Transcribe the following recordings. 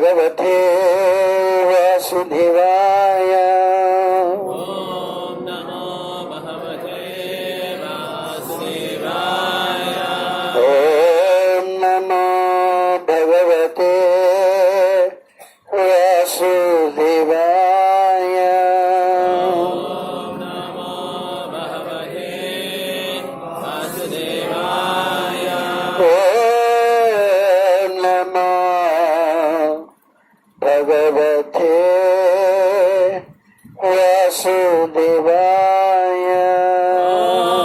भगवते वासुदेवाय। ॐ नमो भगवते वासुदेवाय। ॐ नमो भगवते वासुदेवाय। ॐ नमो भगवते वासुदेवाय। ॐ नमो भगवते वासुदेवाय।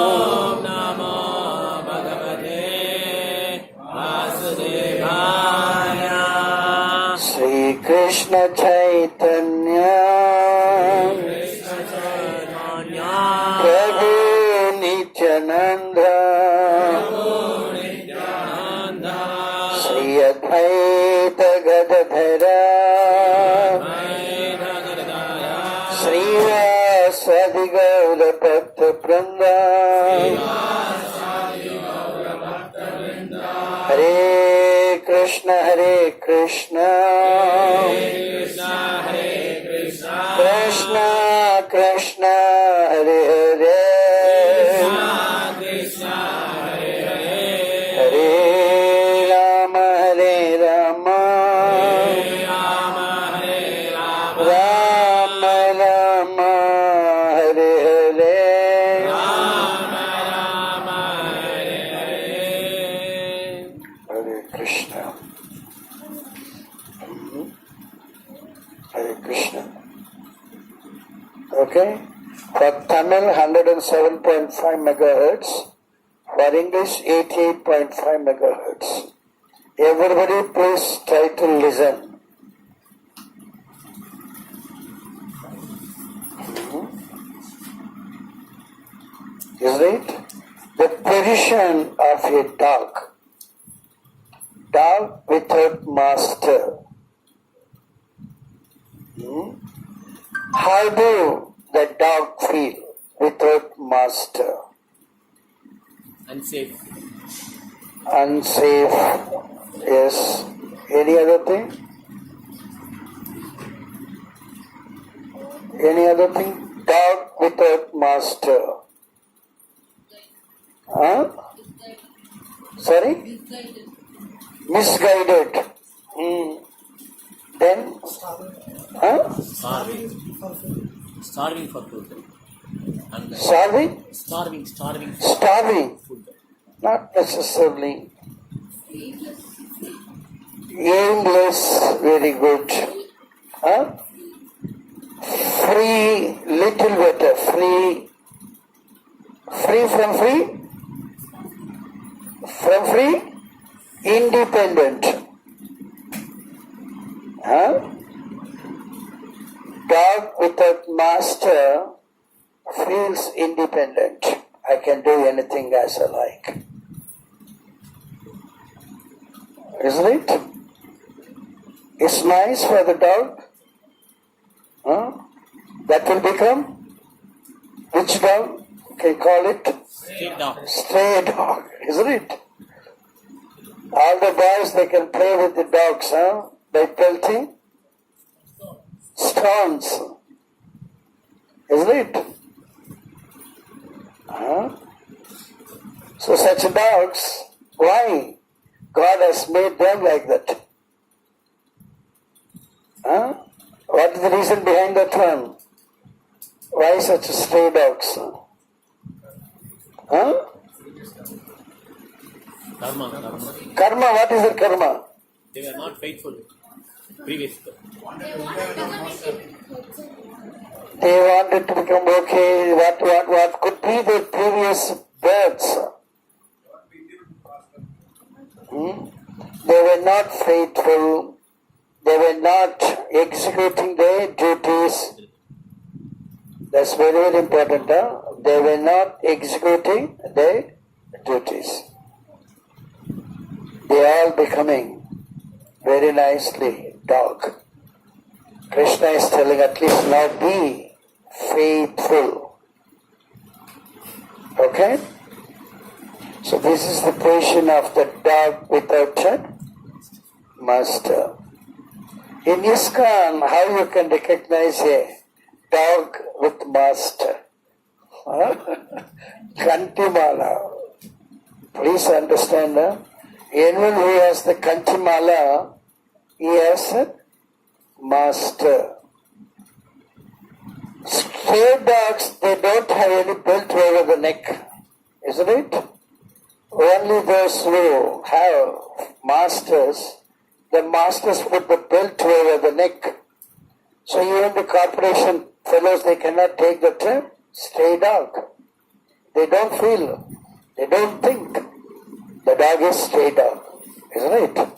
ॐ नमो भगवते वासुदेवाय। श्री कृष्ण चैतन्य प्रभु नित्यानंद श्री अद्वैत गदाधर श्रीवासादि गौर भक्त वृंद। हरे कृष्ण कृष्ण कृष्ण हरे हरे हरे राम राम राम हरे हरे। हरे Krishna Hare Krishna. Okay. For Tamil 107.5 megahertz. For English 88.5 megahertz. Everybody please try to listen. Is it? The position of a dog. Dog without master. How do the dog feel without master? Unsafe. Unsafe. Yes. Any other thing? Any other thing? Dog without master. Huh? Sorry? Misguided. Then? Huh? Starving for food. Starving? Starving. Starving. Food. Not necessarily. Aimless, very good. Huh? Free, little better. Free from free? From free? Independent. Huh? Dog without master feels independent. I can do anything as I like. Isn't it? It's nice for the dog. Huh? That will become which dog? Can you call it? Stray dog. Isn't it? All the boys, they can play with the dogs, huh? By pelting stones. Isn't it? Huh? So such dogs, why? God has made them like that. Huh? What is the reason behind that one? Why such stray dogs? Huh? Karma, what is the karma? They were not faithful previously. They wanted to become okay. What could be the previous births? They were not faithful. They were not executing their duties. That's very, very important. Huh? They were not executing their duties. They are all becoming very nicely dog. Krishna is telling at least now be faithful. Okay? So this is the position of the dog without a master. In ISKCON, how you can recognize a dog with master? Huh? Kantimala. Please understand, anyone who has the Kantimala, he has a master. Stray dogs, they don't have any belt over the neck, isn't it? Only those who have masters, the masters put the belt over the neck. So even the corporation fellows, they cannot take the term stray dog. They don't feel, they don't think the dog is stray dog, isn't it?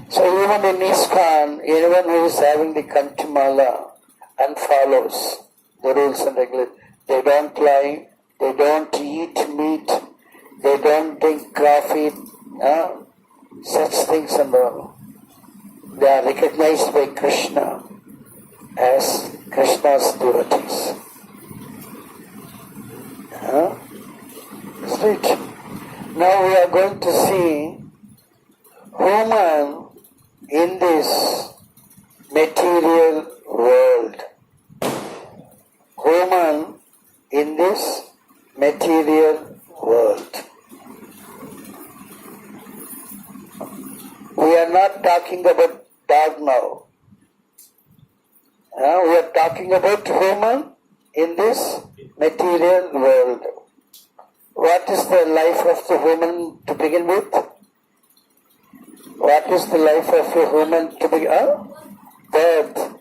So even in ISKCON, anyone who is having the Kantimala and follows the rules and regulations, they don't lie, they don't eat meat, they don't drink coffee, such things and all. They are recognized by Krishna as Krishna's devotees. Right. Now we are going to see woman in this material world. Woman in this material world. We are not talking about dog now. We are talking about woman in this material world. What is the life of the woman to begin with? What is the life of a woman to begin? Birth.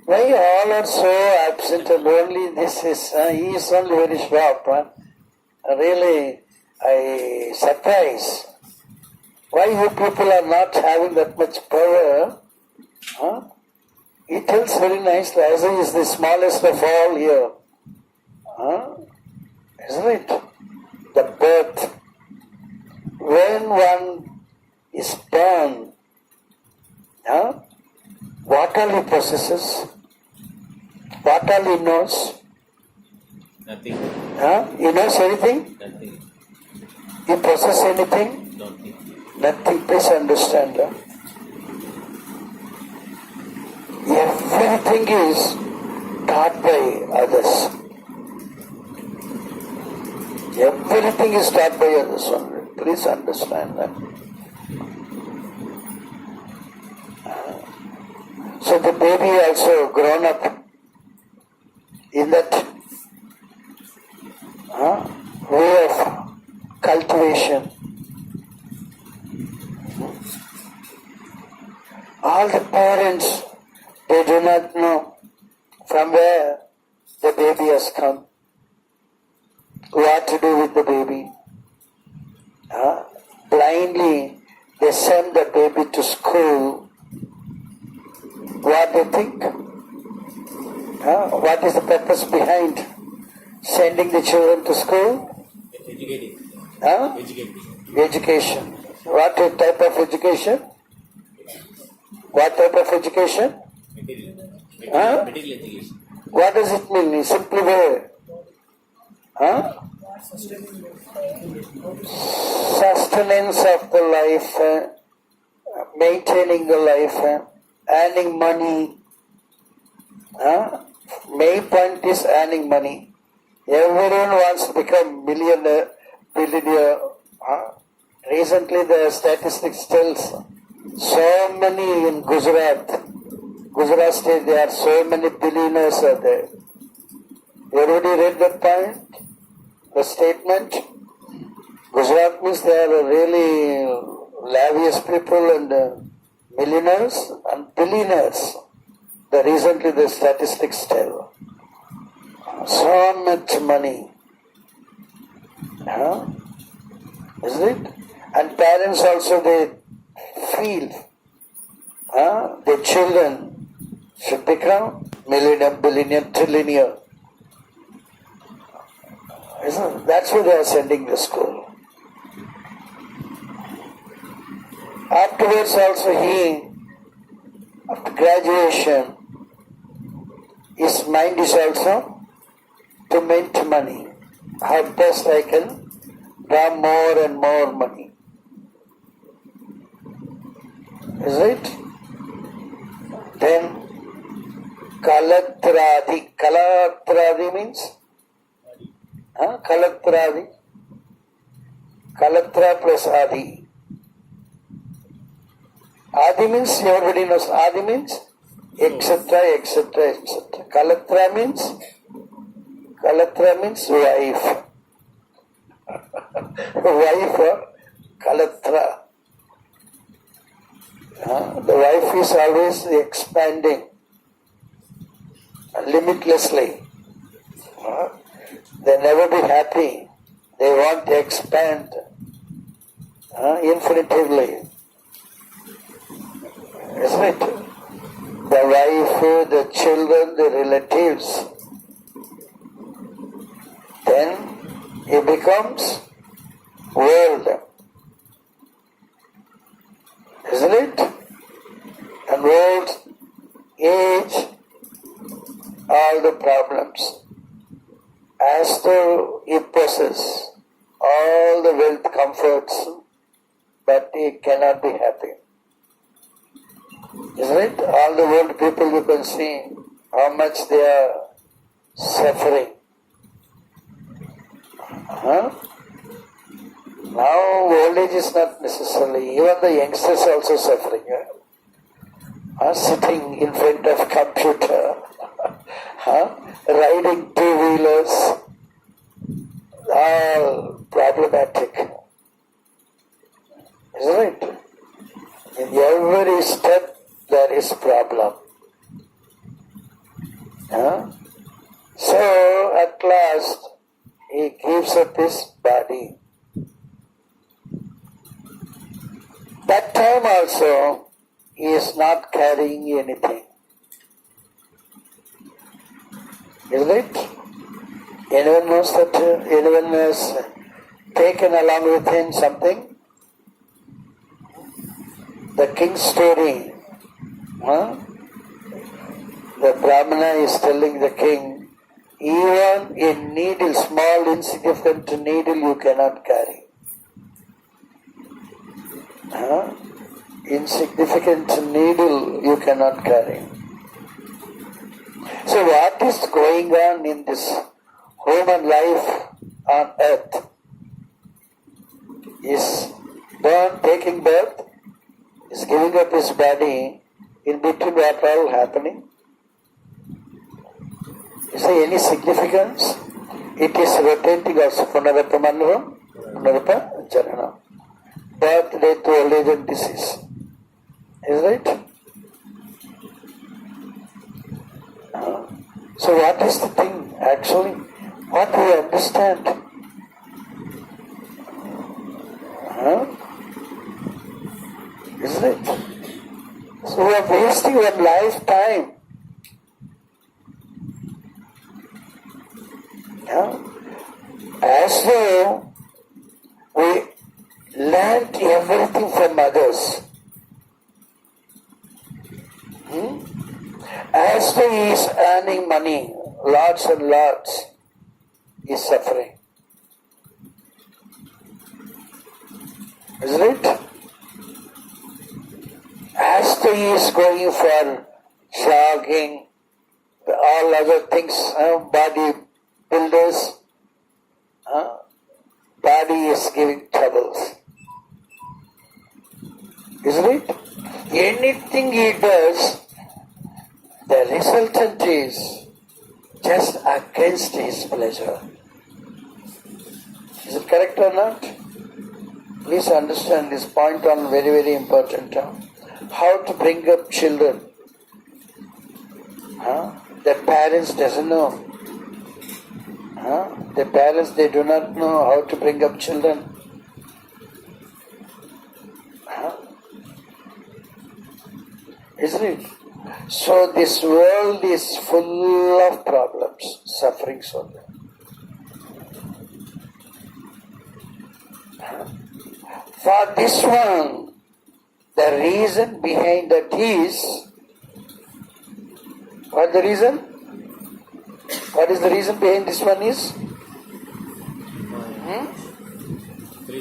Why all are so absent and only this is, he is only very sharp. Really, I surprise. Why you people are not having that much power? He tells very nicely, as he is the smallest of all here. Isn't it? The birth. When one is born, what all he possesses? What all he knows? Nothing. He knows anything? Nothing. He possesses anything? Nothing. Nothing. Please understand. Everything is taught by others. Everything is taught by others only. Please understand that. So the baby also grown up in that way of cultivation. All the parents, they do not know from where the baby has come, what to do with the baby. Blindly, they send the baby to school. What they think? What is the purpose behind sending the children to school? Educating. Education. What type of education? What type of education? Material. Material education. What does it mean in simple way? Sustenance of the life, maintaining the life, earning money. Main point is earning money. Everyone wants to become millionaire, billionaire. Recently the statistics tells so many in Gujarat state, there are so many billionaires are there. Everybody read that point? The statement? Gujarat means they are really lavish people and millionaires and billionaires. Recently the statistics tell. So much money. Isn't it? And parents also, they feel their children should become millionaire, billionaire, trillionaire. Isn't it? That's why they are sending to school. Afterwards also after graduation, his mind is also to mint money. How best I can draw more and more money. Is it? Kalatradi. Kalatradi means? Kalatradi. Kalatra plus Adi. Adi means, everybody knows Adi means etc., etc., etc. Kalatra means wife. Wife or Kalatra. The wife is always expanding limitlessly. They never be happy. They want to expand infinitively. Isn't it? The wife, the children, the relatives. Then it becomes world. Isn't it? And world, age, all the problems. As though he possesses all the wealth, comforts, but he cannot be happy. Isn't it? All the world people, you can see how much they are suffering. Now old age is not necessarily, even the youngsters also suffering. Sitting in front of computer, riding two-wheelers, all problematic. Isn't it? In every step there is problem. So at last he gives up his body. That time also he is not carrying anything. Isn't it? Anyone knows that anyone has taken along with him something? The king's story. The Brahmana is telling the king, even a needle, small insignificant needle you cannot carry. Insignificant needle you cannot carry. So what is going on in this human life on earth? Is born, taking birth, is giving up his body, in between what all happening? Is there any significance? It is rotating also. Punarapa Manava, Punarapa Janana. Birth, death, old age and disease. Is right? So what is the thing actually? What we understand? Isn't it? So we are wasting one lifetime. As though we learned everything from others. As though he is earning money, lots and lots, he is suffering. Isn't it? As though he is going for jogging, all other things, body builders, body is giving troubles. Isn't it? Anything he does, the resultant is just against his pleasure. Is it correct or not? Please understand this point on very, very important. How to bring up children. The parents doesn't know. The parents, they do not know how to bring up children. Isn't it? So this world is full of problems, sufferings only. For this one, the reason behind that is, what the reason? What is the reason behind this one is?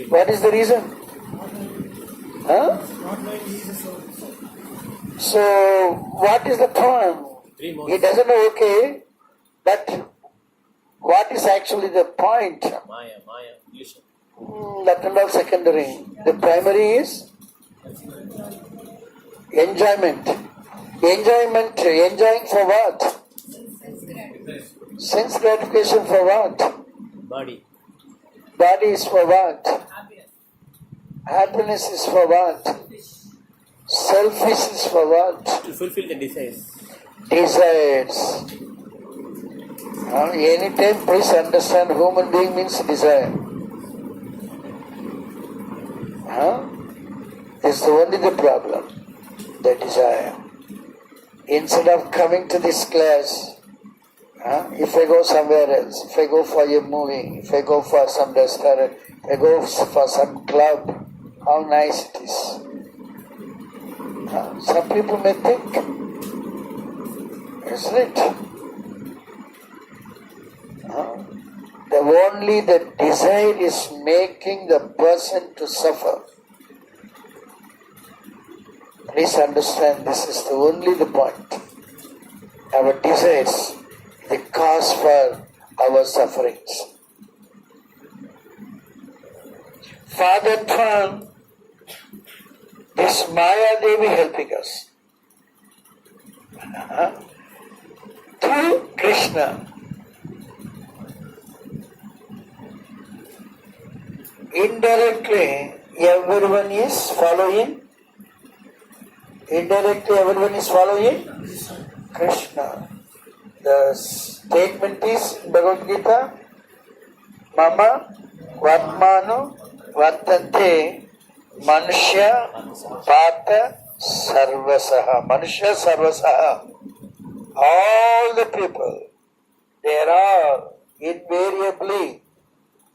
What is the reason? So, what is the point? 3 more. He doesn't know, okay, but what is actually the point? Maya, illusion. That and all secondary. The primary is enjoyment. Enjoying for what? Sense gratification for what? Body. Body is for what? Happiness is for what? Selfish is for what? To fulfill the desires. Desires. Anytime, please understand, human being means desire. It's only the problem, the desire. Instead of coming to this class, if I go somewhere else, if I go for a movie, if I go for some restaurant, if I go for some club, how nice it is. Some people may think, isn't it? Only the desire is making the person to suffer. Please understand, this is only the point. Our desires, the cause for our sufferings. Father found this Maya Devi helping us. Through Krishna. Indirectly, everyone is following. Krishna. The statement is Bhagavad Gita, Mama Vatmanu Vartante Manushya Pata Sarvasaha. Manushya Sarvasaha. All the people, they are invariably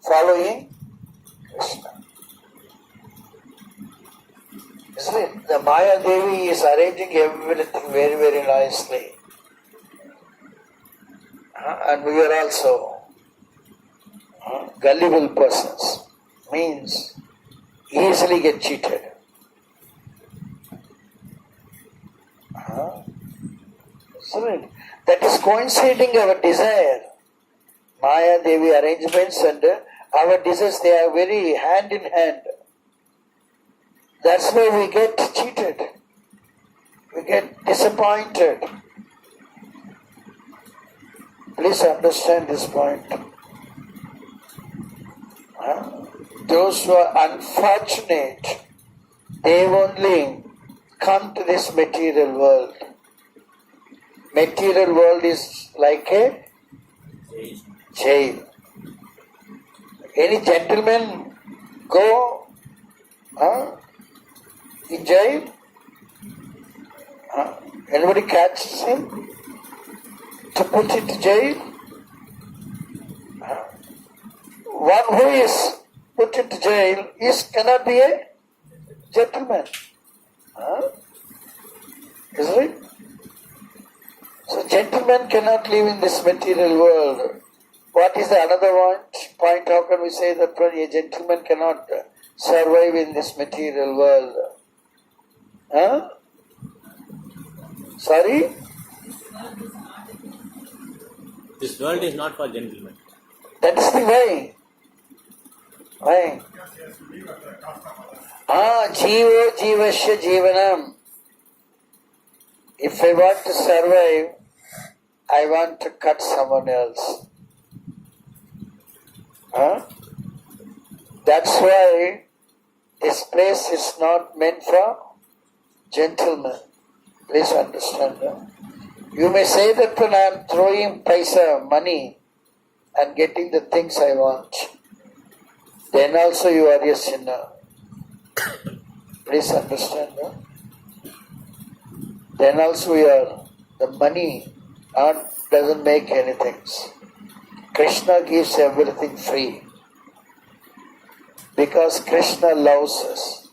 following Krishna. Isn't it? The Maya Devi is arranging everything very, very nicely. And we are also gullible persons. Means easily get cheated. Isn't it? That is coinciding our desire. Maya Devi arrangements and our desires, they are very hand in hand. That's why we get cheated. We get disappointed. Please understand this point. Those who are unfortunate, they only come to this material world. Material world is like a jail. Any gentleman go in jail? Anybody catches him to put into jail? One who is put into jail cannot be a gentleman. Isn't it? So gentlemen cannot live in this material world. What is the another point? How can we say that a gentleman cannot survive in this material world? Sorry? This world is not for gentlemen. That is the way. Why? Jivo jivasya jivanam. If I want to survive, I want to cut someone else. That's why this place is not meant for gentlemen. Please understand. You may say that when I am throwing paisa, money, and getting the things I want, then also you are a sinner. Please understand. Then also the money doesn't make anything. Krishna gives everything free. Because Krishna loves us.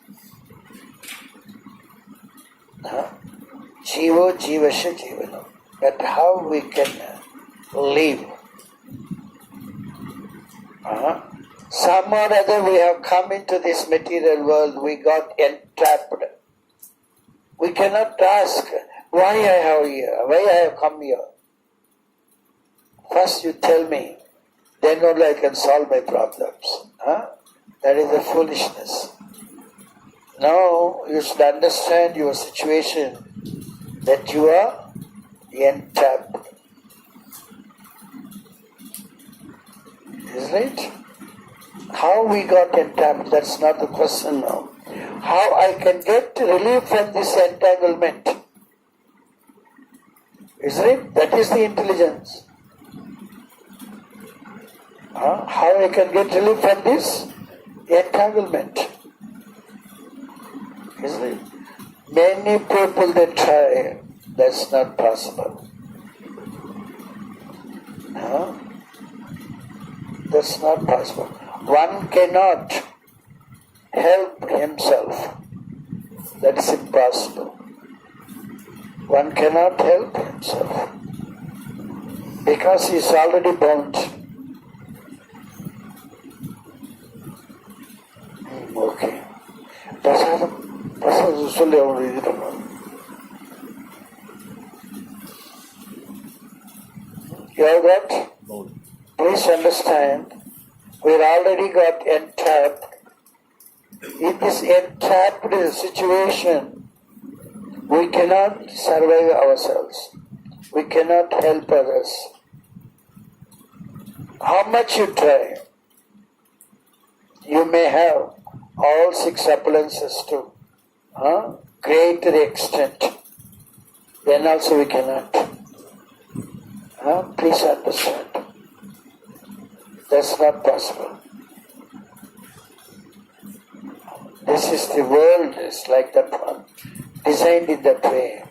Jivo jivasya jivanam. But how we can live? Some or other we have come into this material world, we got entrapped. We cannot ask, why I have come here. First you tell me, then only I can solve my problems. That is the foolishness. Now you should understand your situation, that you are entrapped. Isn't it? How we got entrapped, that's not the question now. How I can get relief from this entanglement. Isn't it? That is the intelligence. How I can get relief from this entanglement. Isn't it? Many people they try, that's not possible. That's not possible. One cannot help himself. That is impossible. One cannot help himself because he is already bound. Okay. பிரசாதம் சொல்லி அவங்க இது பண்ணுவாங்க. You have got? Please understand, we already got entrapped. In this entrapped situation, we cannot survive ourselves. We cannot help others. How much you try, you may have all 6 appliances to greater extent. Then also we cannot. Please understand. That's not possible. This is the world, is like that one, designed in that way.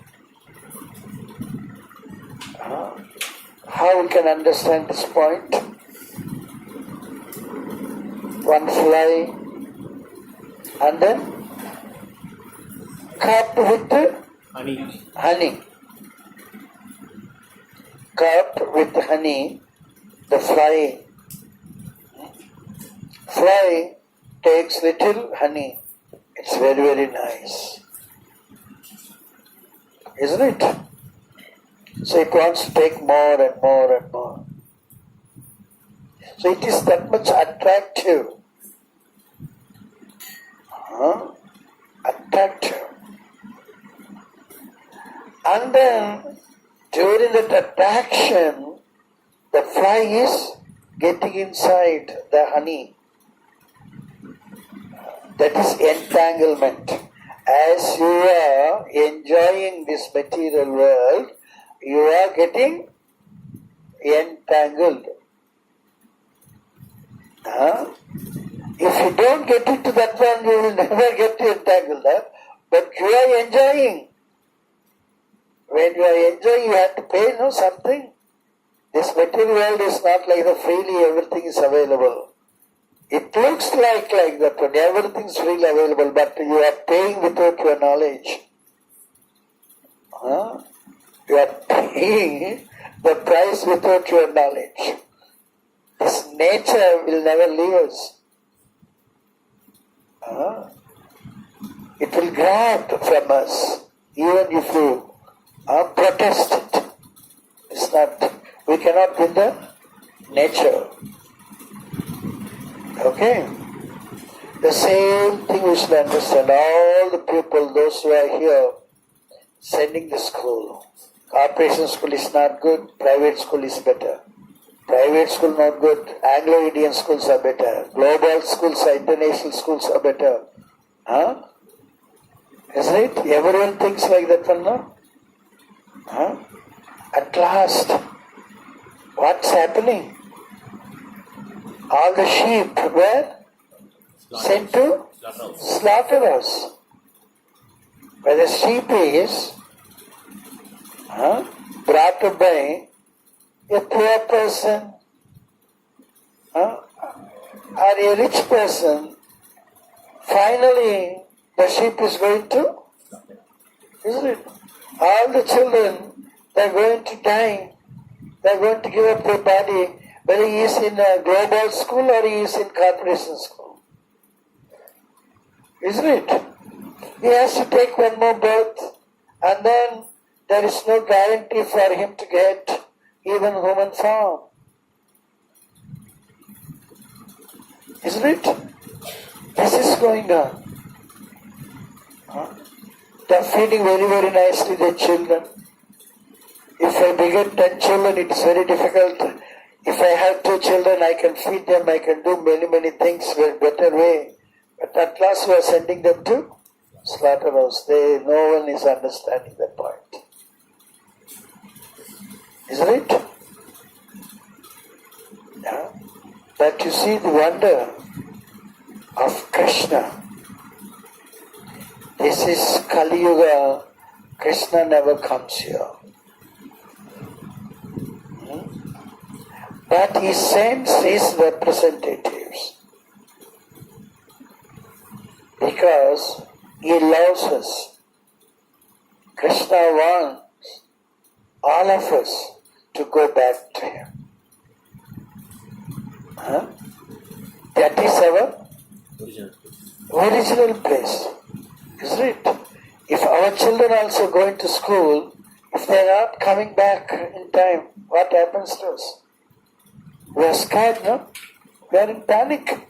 How we can understand this point? One fly and then cup with honey. Cup with honey, the fly takes little honey. It's very, very nice. Isn't it? So it wants to take more and more and more. So it is that much attractive. Attractive. And then during that attraction, the fly is getting inside the honey. That is entanglement. As you are enjoying this material world, you are getting entangled. If you don't get into that one, you will never get entangled. But you are enjoying. When you are enjoying, you have to pay something. This material world is not like the freely everything is available. It looks like that when everything is freely available, but you are paying without your knowledge. You are paying the price without your knowledge. This nature will never leave us. It will grab from us, even if you protest it. It's not. We cannot win the nature. Okay? The same thing we should understand. All the people, those who are here, sending the school. Corporation school is not good, private school is better. Private school not good, Anglo-Indian schools are better. Global schools, international schools are better. Isn't it? Everyone thinks like that one, no? At last, what's happening? All the sheep were sent to slaughterhouse. Where the sheep is brought up by a poor person or a rich person, finally the sheep is going to, isn't it? All the children, they are going to die. They are going to give up their body, whether he is in a global school or he is in corporation school. Isn't it? He has to take one more birth and then there is no guarantee for him to get even human form. Isn't it? This is going on. They're feeding very, very nicely their children. If I beget 10 children, it is very difficult. If I have 2 children, I can feed them, I can do many, many things in a better way. But at last we are sending them to slaughterhouse. No one is understanding that point. Isn't it? Yeah. But you see the wonder of Krishna. This is Kali Yuga. Krishna never comes here. But he sends his representatives because he loves us. Krishna wants all of us to go back to him. That is our original place. Isn't it? If our children also going to school, if they are not coming back in time, what happens to us? We are scared, no? We are in panic.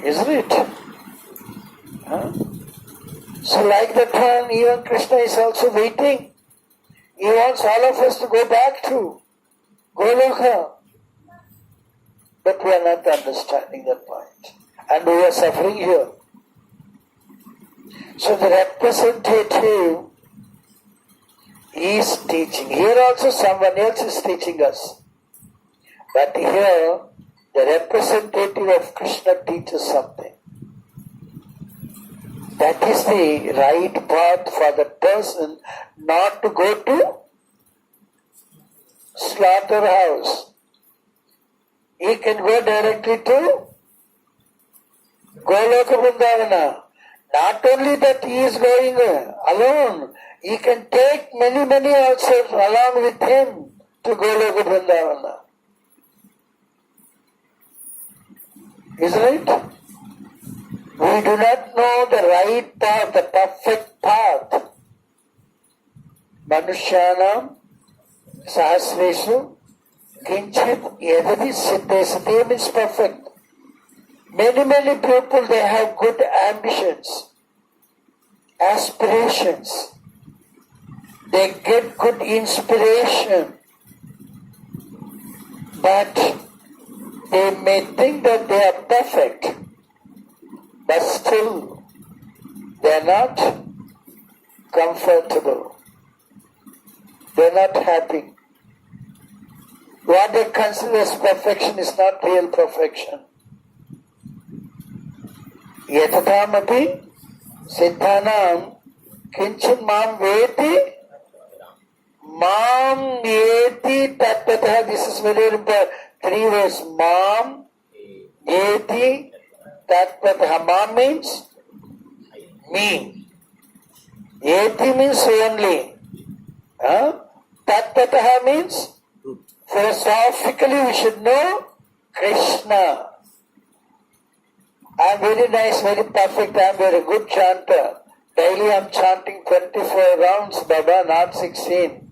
Isn't it? So like that one, even Krishna is also waiting. He wants all of us to go back to Goloka. But we are not understanding that point. And we are suffering here. So the representative is teaching. Here also someone else is teaching us. But here the representative of Krishna teaches something. That is the right path for the person not to go to slaughterhouse. He can go directly to Goloka Vrindavana. Not only that he is going alone, he can take many, many also along with him to Goloka Vrindavana. Isn't it? We do not know the right path, the perfect path. Manushyanam sahasreshu kinchit yadadi siddhe. Siddhe means perfect. Many, many people, they have good ambitions, aspirations. They get good inspiration. But they may think that they are perfect. But still, they are not comfortable. They are not happy. What they consider as perfection is not real perfection. Yatadamapi siddhanam kinchin mam veti mam yeti tatpatah. This is very important. 3 words. Mam yeti tatpatah. Mam means me. Yeti means only. Tatpatah means philosophically we should know Krishna. I am very nice, very perfect, I am very good chanter. Daily I am chanting 24 rounds, Baba, not 16.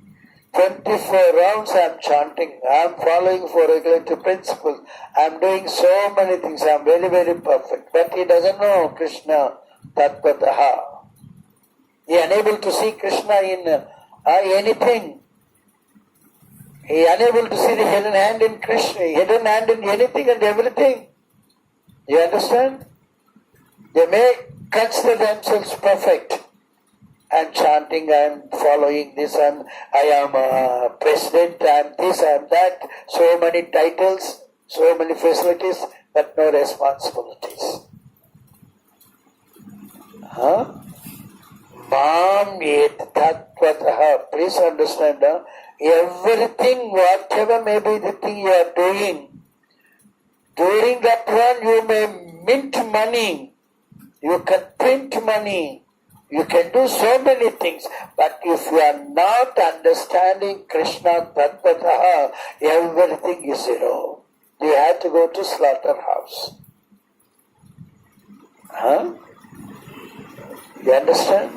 24 rounds I am chanting. I am following 4 regulatory principles. I am doing so many things. I am very, very perfect. But he doesn't know Krishna Tatpataha. He is unable to see Krishna in anything. He is unable to see the hidden hand in Krishna, hidden hand in anything and everything. You understand? They may consider themselves perfect. I am chanting, I am following this, I am president, I am this, I am that. So many titles, so many facilities, but no responsibilities. Mam yet tattvataha. Please understand, everything, whatever may be the thing you are doing, during that one you may mint money, you can print money, you can do so many things, but if you are not understanding Krishna Tattvataha, everything is zero. You have to go to slaughterhouse. You understand?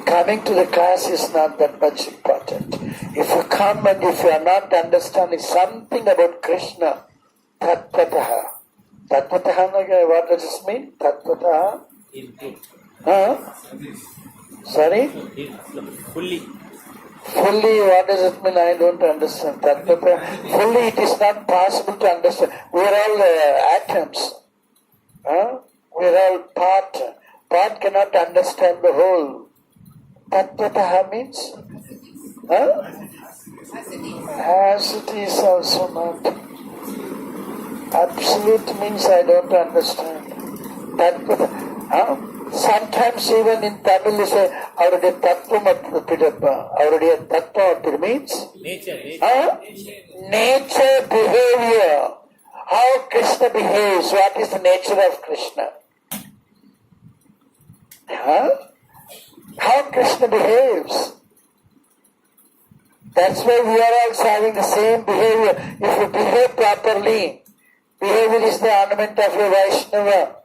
Coming to the class is not that much important. If you come and if you are not understanding something about Krishna, Tattvataha. Tattvataha, what does this mean? Tattvataha? In truth. Huh? Sorry? In fully. Fully, what does it mean? I don't understand. Tattvataha. Fully, it is not possible to understand. We are all atoms. Huh? We are all part. Part cannot understand the whole. Tattvataha means? Huh? As it is also not. Absolute means I don't understand. Tattvataha. Huh? Sometimes even in Tamil you say, already tattva already tattva means? Nature. Huh? Nature, behavior. How Krishna behaves. What is the nature of Krishna? Huh? How Krishna behaves. That's why we are also having the same behavior. If you behave properly, behavior is the ornament of a Vaishnava.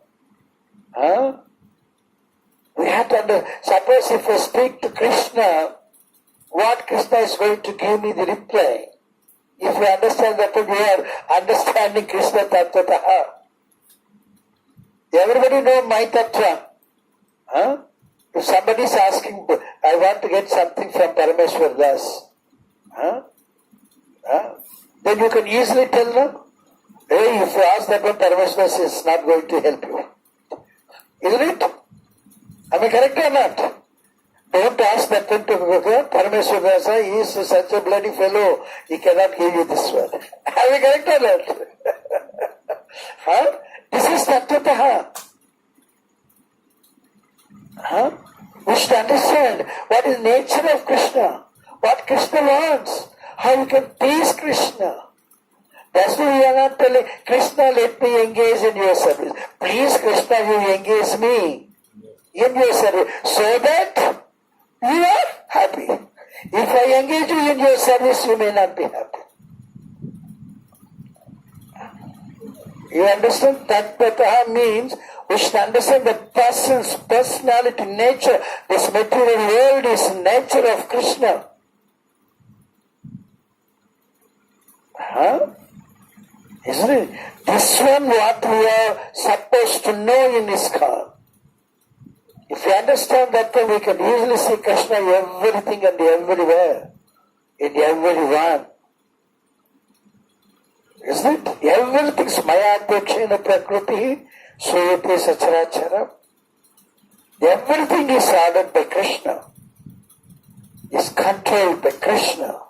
Huh? We have to suppose if I speak to Krishna, what Krishna is going to give me the reply? If you understand that, we are understanding Krishna Tattvataha. Everybody know my Tattva. Huh? If somebody is asking, I want to get something from Parameshwar Das, huh? Huh? Then you can easily tell them, hey, if you ask that one, Parameshwar Das is not going to help you. Isn't it? Am I correct or not? Don't ask that one to Parameshwar Das, he is such a bloody fellow, he cannot give you this one. Am I correct or not? Huh? This is Tattvataha. Huh? We should understand what is the nature of Krishna, what Krishna wants, how you can please Krishna. That's why we are not telling Krishna, let me engage in your service. Please Krishna, you engage me in your service so that you are happy. If I engage you in your service, you may not be happy. You understand? Tattvataha means we should understand the person's personality, nature. This material world is nature of Krishna. Huh? Isn't it? This one what we are supposed to know in ISKCON. If you understand that, then we can easily see Krishna everything and everywhere, in everyone. Isn't it? Everything is Maya Adhyakshena Prakriti, Suyate Sacharacharam. Everything is ordered by Krishna, is controlled by Krishna.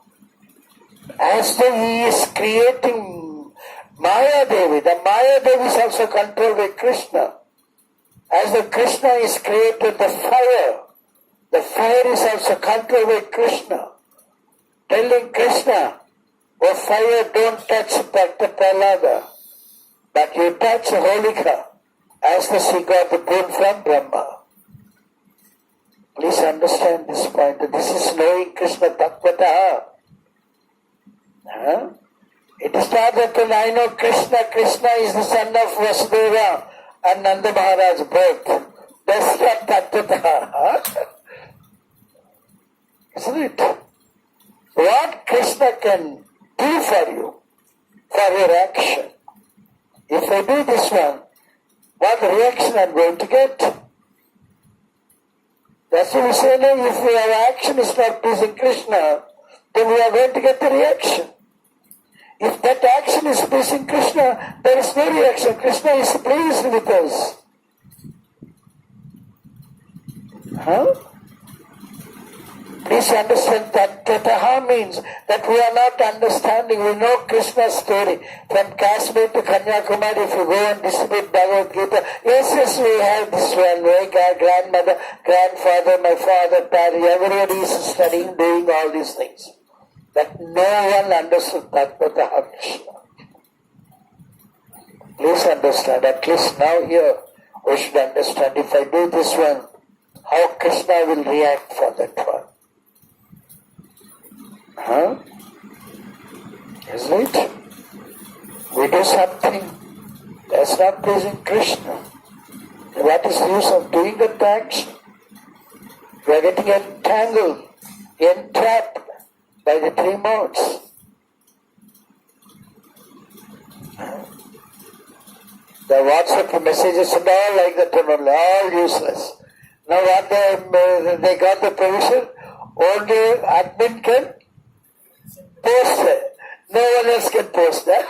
As though he is creating Maya Devi, the Maya Devi is also controlled by Krishna. As the Krishna is created the fire is also controlled by Krishna. Telling Krishna, oh fire, don't touch Bhakta Prahlada, but you touch Holika, as the she got the boon from Brahma. Please understand this point. This is knowing Krishna Tattvataha. Huh? It is not that when I know Krishna, Krishna is the son of Vasudeva and Nanda Maharaj both. That's not Tattvataha. Huh? Isn't it? What Krishna can do for you, for your action. If I do this one, what reaction I'm going to get? That's why we say, no, if our action is not pleasing Krishna, then we are going to get the reaction. If that action is pleasing Krishna, there is no reaction. Krishna is pleased with us. Huh? Please understand that Tattvataha means that we are not understanding. We know Krishna's story. From Kashmir to Kanyakumari, if you go and distribute Bhagavad Gita, yes, we have this one. My grandmother, grandfather, my father, daddy, everybody is studying, doing all these things. But no one understood Tattvataha Krishna. Please understand, at least now here, we should understand, if I do this one, how Krishna will react for that one. Huh? Isn't it? We do something that's not pleasing Krishna. What is the use of doing that action? We are getting entangled, entrapped by the three modes. The WhatsApp messages and all like that are only, all useless. Now what they got the provision, only admin can post it. No one else can post that.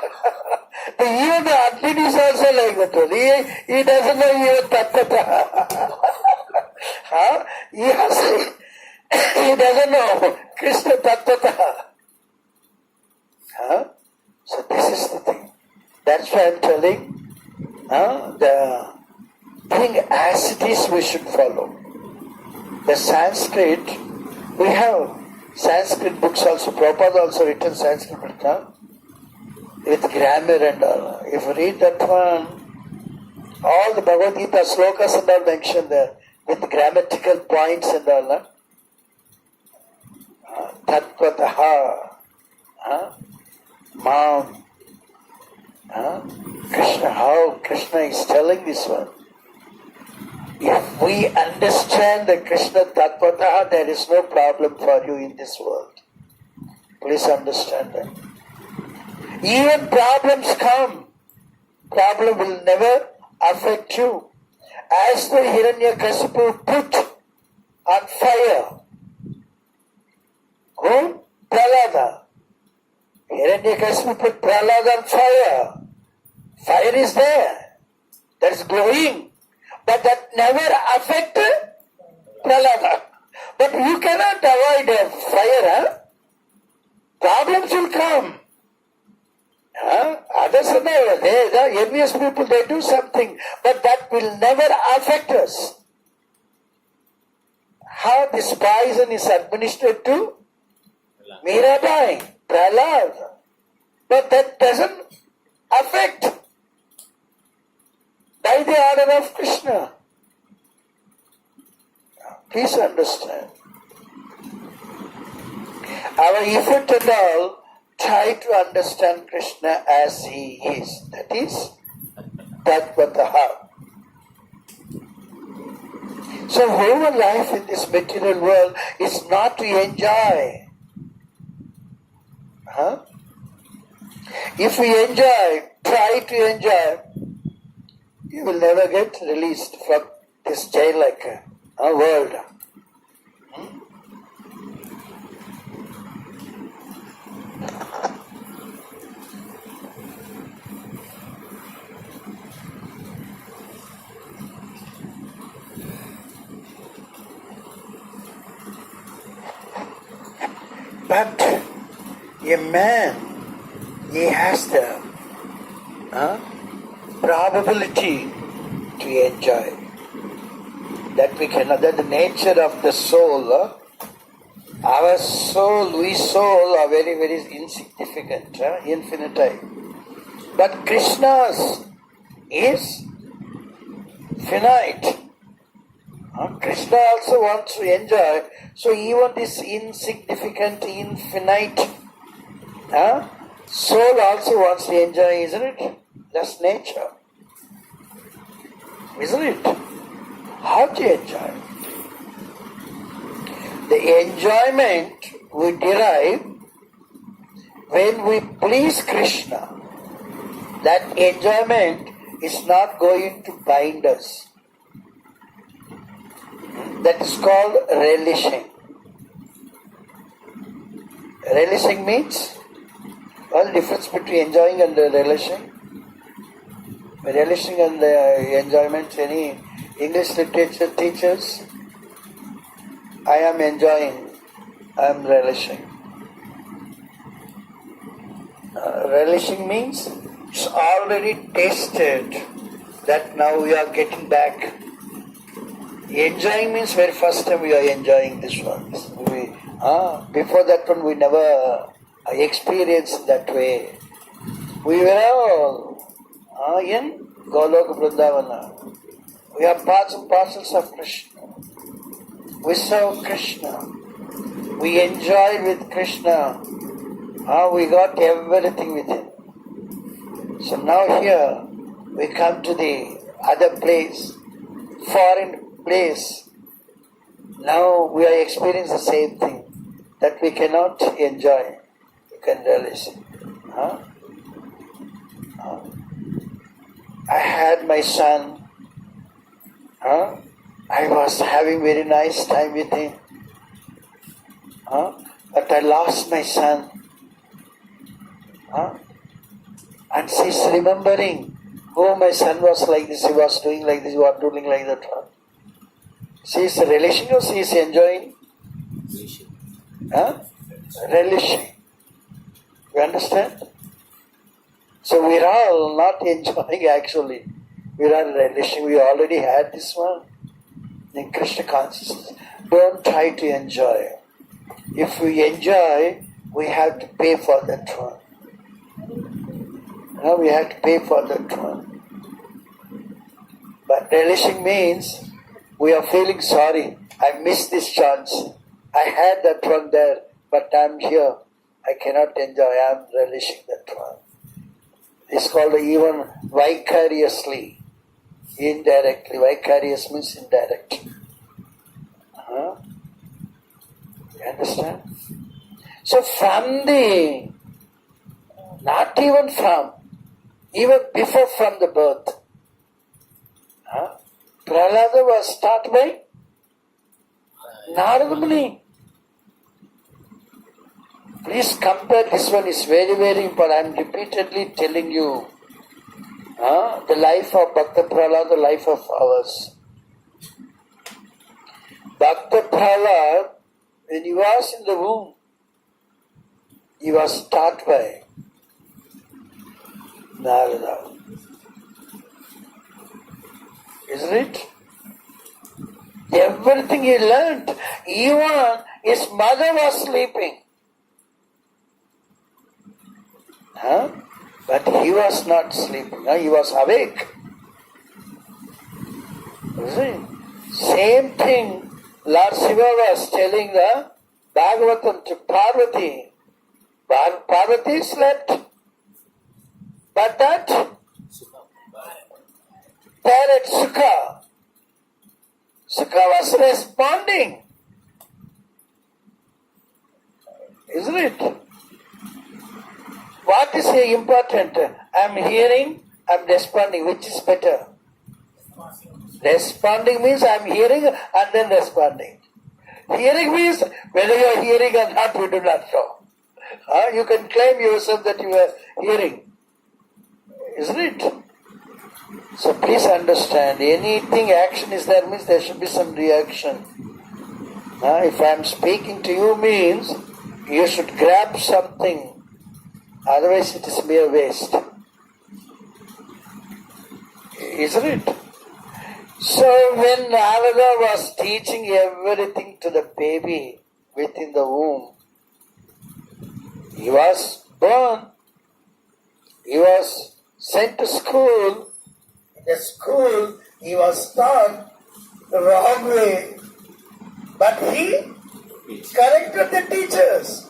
Even the admin is also like that only. He doesn't know even tattata. Huh? He doesn't know Krishna tattata. Huh? So this is the thing. That's why I'm telling. The thing as it is we should follow. The Sanskrit, we have Sanskrit books also. Prabhupada also written Sanskrit book, with grammar and all. If you read that one, all the Bhagavad Gita slokas and all mentioned there with grammatical points and all. Tattvataha, Mam. Krishna, how Krishna is telling this one. If we understand the Krishna Tattvataha, there is no problem for you in this world. Please understand that. Even problems come, problem will never affect you. As the Hiranyakasipu put on fire, who? Prahlada. Hiranyakasipu put Prahlada on fire. Fire is there. That is glowing. But that never affected Prahlada. But you cannot avoid a fire. Problems will come. Others are never. The envious people, they do something. But that will never affect us. How this poison is administered to Mirabai, Prahlad. But that doesn't affect by the order of Krishna. Please understand. Our effort and all, try to understand Krishna as he is. That is Tattvataha. So whole life in this material world is not to enjoy. If we enjoy, try to enjoy, you will never get released from this jail-like world. But a man, he has the probability to enjoy. That we cannot, that the nature of the soul, our soul, we soul are very, very insignificant, infinite. But Krishna's is finite. Krishna also wants to enjoy, so even this insignificant, infinite soul also wants to enjoy, isn't it? That's nature. Isn't it? How to enjoy? The enjoyment we derive when we please Krishna. That enjoyment is not going to bind us. That is called relishing. Relishing means, what's the difference between enjoying and relishing? Relishing and enjoyment, any English literature teachers? I am enjoying, I am relishing. Relishing means it's already tasted, that now we are getting back. Enjoying means very first time we are enjoying this one. Before that one we never experienced that way. We were all in Goloka Vrindavana. We are parts and parcels of Krishna. We serve Krishna. We enjoy with Krishna. We got everything with him. So now here we come to the other place, foreign place. Now we are experiencing the same thing, that we cannot enjoy, we can relish it. Huh? I had my son, I was having very nice time with him, but I lost my son. And she's remembering, oh, my son was like this, he was doing like this, he was doing like that. She is relishing or she is enjoying? Relishing. You understand? So we are all not enjoying actually. We are relishing. We already had this one. In Krishna consciousness, don't try to enjoy. If we enjoy, we have to pay for that one. We have to pay for that one. But relishing means we are feeling sorry. I missed this chance. I had that one there, but I'm here. I cannot enjoy. I'm relishing that one. It's called even vicariously, indirectly. Vicarious means indirect. You understand? So not even before from the birth, Prahlada was taught by Narada Muni. Please compare, this one is very, very important. I am repeatedly telling you the life of Bhakta Prahlad, the life of ours. Bhakta Prahlad, when he was in the womb, he was taught by Narada. Isn't it? Everything he learned, even his mother was sleeping. But he was not sleeping, he was awake. You see? Same thing Lord Shiva was telling the Bhagavatam to Parvati. Parvati slept, but that parrot Sukha was responding. Isn't it? What is important? I am hearing, I am responding. Which is better? Responding means I am hearing and then responding. Hearing means whether you are hearing or not, we do not know. You can claim yourself that you are hearing. Isn't it? So please understand, anything action is there means there should be some reaction. If I am speaking to you means you should grab something. Otherwise it is mere waste. Isn't it? So when Narada was teaching everything to the baby within the womb, he was born, he was sent to school. In the school he was taught the wrong way, but he corrected the teachers.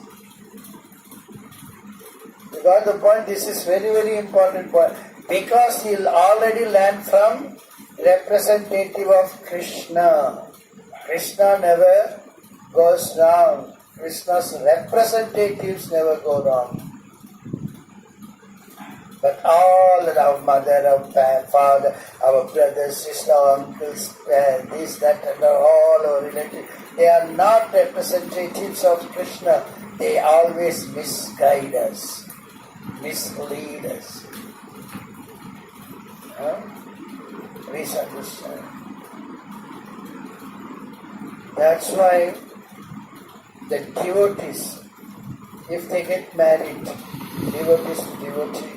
You got the point? This is very, very important point. Because he already learned from representative of Krishna. Krishna never goes wrong. Krishna's representatives never go wrong. But all our mother, our father, our brothers, sister, uncles, this, that, and all our relatives, they are not representatives of Krishna. They always misguide us, mislead us. Please understand. That's why the devotees, if they get married, devotees to devotee,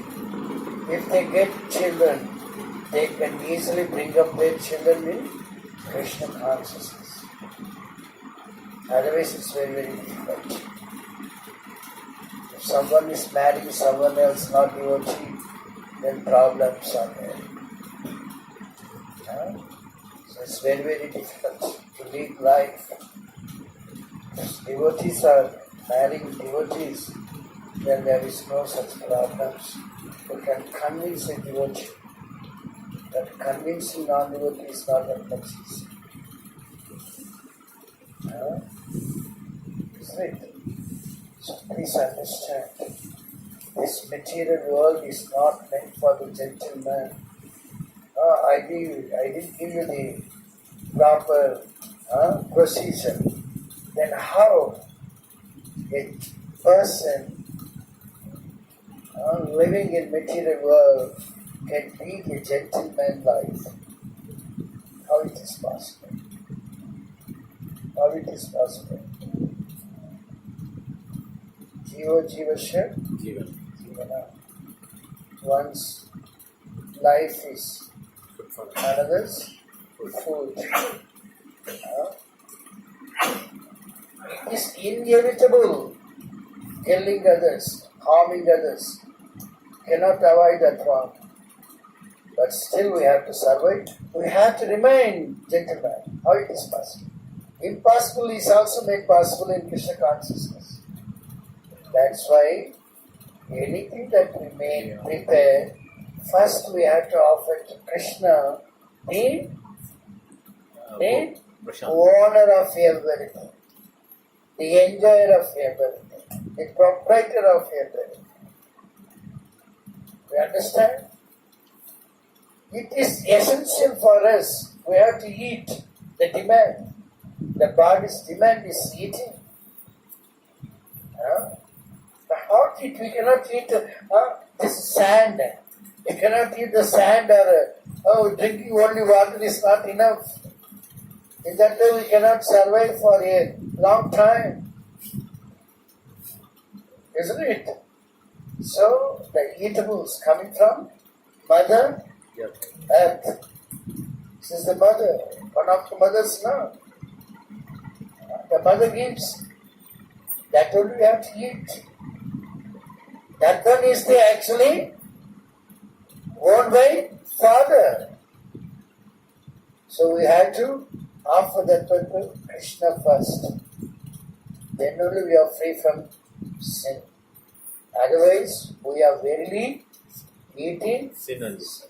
if they get children, they can easily bring up their children in Krishna consciousness. Otherwise it's very, very difficult. If someone is marrying someone else, not devotee, then problems are there. So it's very, very difficult to lead life. If devotees are marrying devotees, then there is no such problems. You can convince a devotee, but convincing non-devotee is not that much easy. Isn't it? So please understand, this material world is not meant for the gentleman. I didn't give you the proper procedure. Then how a person living in material world can lead a gentleman life? How it is possible? How it is possible? Jivasya Jivana. One's life is another's food. It is inevitable. Killing others, harming others. Cannot avoid that one. But still we have to survive. We have to remain gentlemen. How it is possible? Impossible is also made possible in Krishna consciousness. That's why anything that we may prepare, first we have to offer to Krishna the owner of everything, the enjoyer of everything, the proprietor of everything. We understand? It is essential for us. We have to eat. The demand. The body's demand is eating. How eat? We cannot eat this sand. We cannot eat the sand or drinking only water is not enough. In that way we cannot survive for a long time. Isn't it? So the eatables coming from Mother Earth. This is the mother. One of the mothers now. The mother gives. That only we have to eat. That one is the actually owned by Father. So we have to offer that one to Krishna first. Then only we are free from sin. Otherwise, we are verily eating sinners.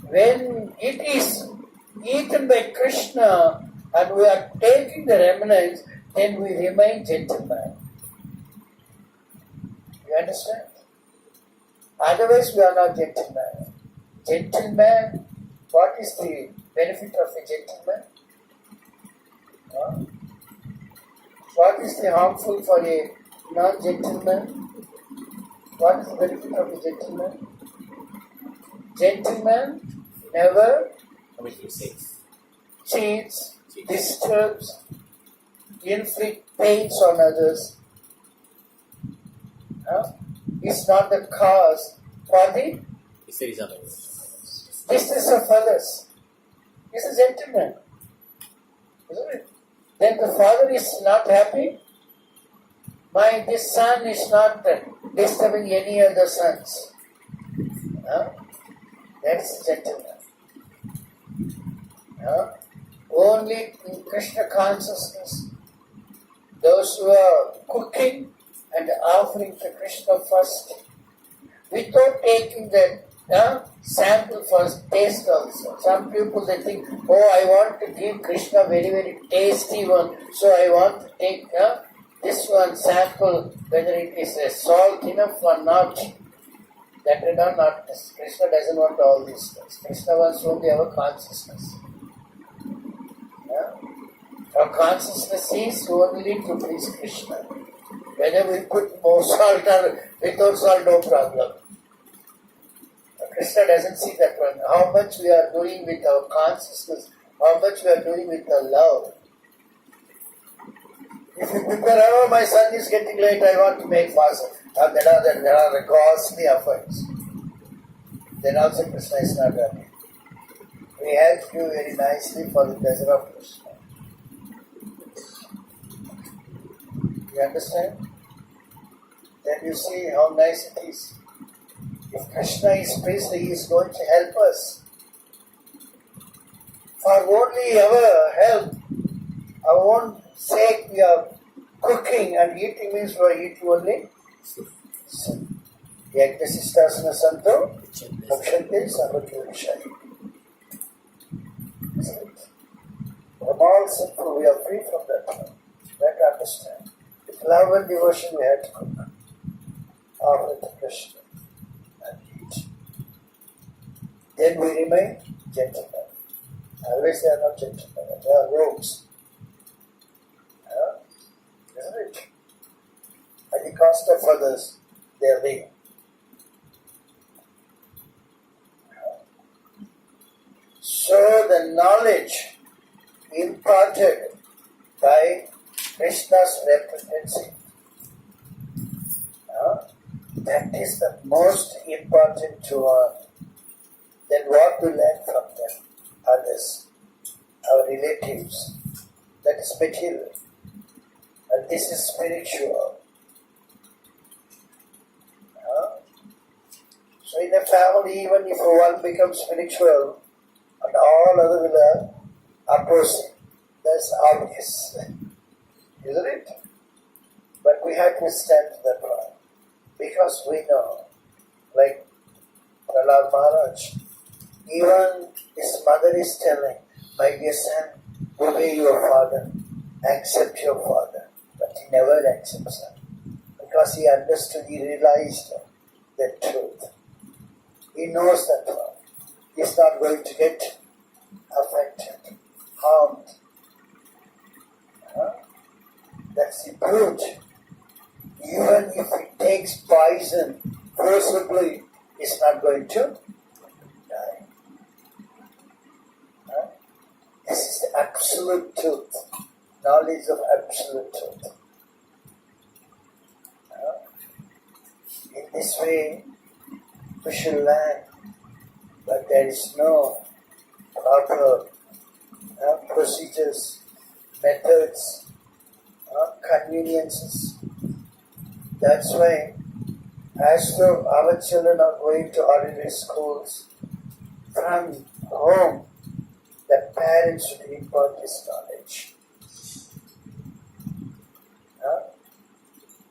When it is eaten by Krishna and we are taking the remnants, then we remain gentlemen. You understand? Otherwise, we are not gentlemen. Gentleman, what is the benefit of a gentleman? What is the harmful for a non-gentleman? What is the benefit of a gentleman? Gentleman never cheats, disturbs, inflict pains on others. Is not the cause for the distress of others. He's a gentleman. Isn't it? Then the father is not happy. This son is not disturbing any other sons. That's gentleman. Only in Krishna consciousness, those who are cooking and offering to Krishna first, without taking the sample first, taste also. Some people they think, I want to give Krishna very, very tasty one, so I want to take this one sample, whether it is salt enough or not. That is not. Krishna doesn't want all these things. Krishna wants only our consciousness. Our consciousness is only to please Krishna. Whether we put more salt or without salt, no problem. Krishna doesn't see that one. How much we are doing with our consciousness, how much we are doing with our love. If you prepare, my son is getting late, I want to make fast. There are costly efforts. Then also Krishna is not happy. We have to do very nicely for the pleasure of Krishna. You understand? Then you see how nice it is. If Krishna is pleased, he is going to help us. For only our help, our own sake, we are cooking and eating means we are eating only. Yajnasistasana santo lakshante sarvajyonishayi. From all sinful, we are free from that love. We have to understand. With love and devotion, we have to cook. Offer it to Krishna and eat. Then we remain gentlemen. Otherwise, they are not gentlemen. They are rogues. Isn't it? At the cost of others, they are leaving. So the knowledge imparted by Krishna's representative, that is the most important to learn. Then what we learn from them, others, our relatives, that is material. And this is spiritual. So in a family, even if one becomes spiritual, and all other will oppose him. That's obvious. Isn't it? But we have to stand that one. Because we know, like Prahlad Maharaj, even his mother is telling, my dear son, obey your father, accept your father. But he never accepts her. Because he understood, he realized the truth. He knows that one. He is not going to get affected, harmed. That's the brute. Even if he takes poison forcibly, he's not going to die. This is the absolute truth. Knowledge of absolute truth. In this way, we should learn, but there is no proper procedures, methods, conveniences. That's why, as though our children are going to ordinary schools, from home, the parents should impart this knowledge.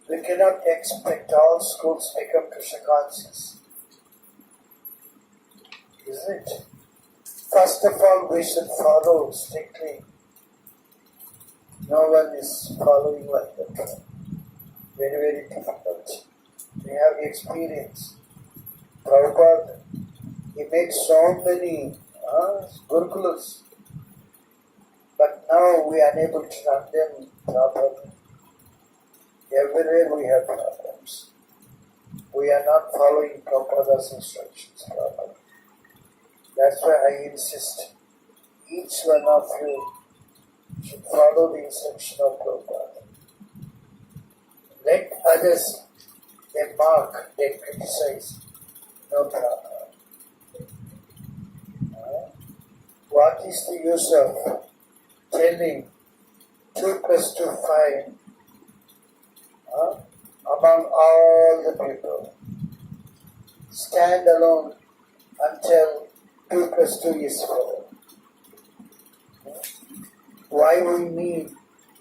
We cannot expect all schools to become Krishna conscious. Isn't it? First of all, we should follow strictly. No one is following like that. Very, very difficult. We have the experience. Prabhupada, he made so many gurukulas, but now we are unable to run them properly. Everywhere we have problems. We are not following Prabhupada's instructions properly. That's why I insist, each one of you should follow the instruction of Prabhupada. Let others, they mark, they criticize, no problem. What is the use of telling 2 plus 2 5 among all the people? Stand alone until 2 plus 2 is 4. Why we need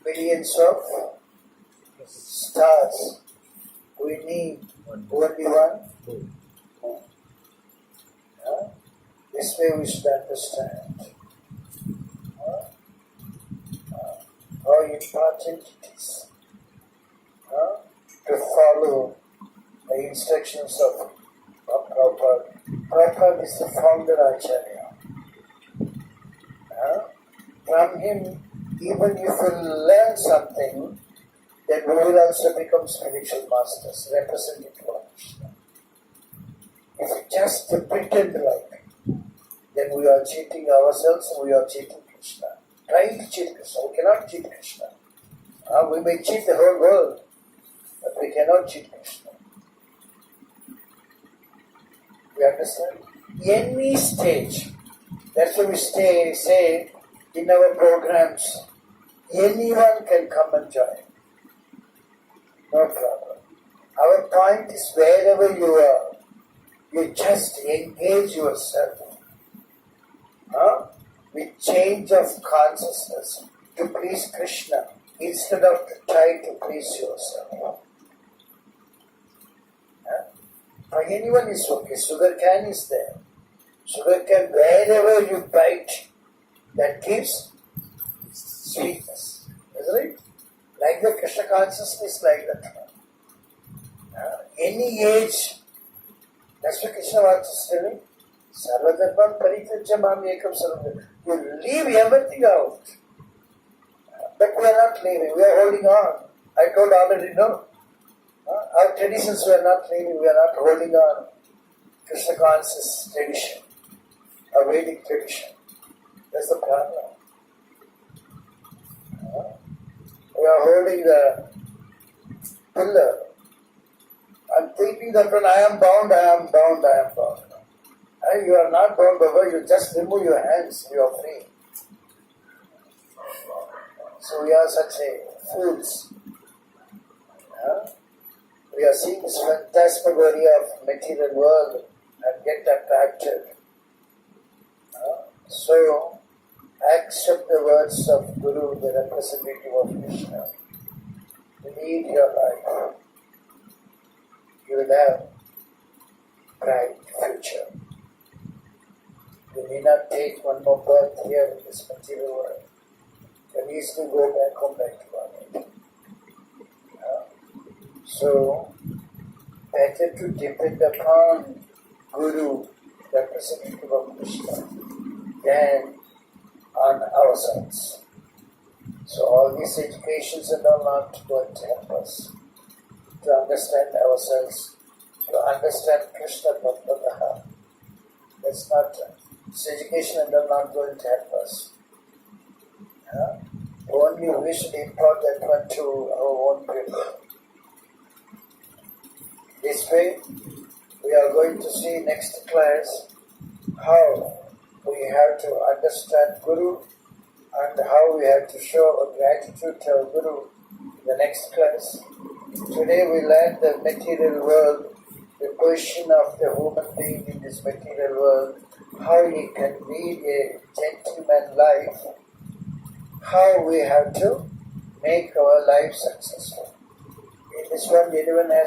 millions of stars? We need only one. This way we should understand how important it is to follow the instructions of Prabhupada. Prabhupada is the founder Acharya. From him, even if we learn something, then we will also become spiritual masters, representative of Krishna. If we just pretend like, then we are cheating ourselves and we are cheating Krishna. Trying to cheat Krishna. We cannot cheat Krishna. We may cheat the whole world, but we cannot cheat Krishna. You understand? Any stage. That's why we say in our programs, anyone can come and join. No problem. Our point is wherever you are, you just engage yourself with change of consciousness to please Krishna instead of trying to please yourself. For anyone is okay. Sugar cane is there. Sugar cane, wherever you bite, that gives sweetness. Isn't it? Like the Krishna consciousness, like that. Any age, that's what Krishna wants to telling. Sarvadharman parityaja mam ekam sarvadharman. You leave everything out. But we are not leaving, we are holding on. I told already, no. Our traditions we are not leaving, we are not holding on. Krishna conscious tradition, a Vedic tradition. That's the problem. We are holding the pillar and thinking that when I am bound, I am bound, I am bound. And you are not bound, Baba, you just remove your hands, you are free. So we are such a fools. We are seeing this phantasmagoria of material world and get attracted. So accept the words of Guru, the representative of Krishna. Lead your life. You will have bright future. You need not take one more birth here in this material world. You can easily go back home back to God. So, better to depend upon Guru, representative of Krishna, than on ourselves. So all these educations are not going to help us to understand ourselves, to understand Krishna Tattvaha. That's not, this education are not going to help us. Only we should impart that one to our own people. This way, we are going to see next class how we have to understand Guru and how we have to show our gratitude to our Guru in the next class. Today we learned the material world, the position of the human being in this material world, how he can lead a gentleman life, how we have to make our life successful. In this one, anyone has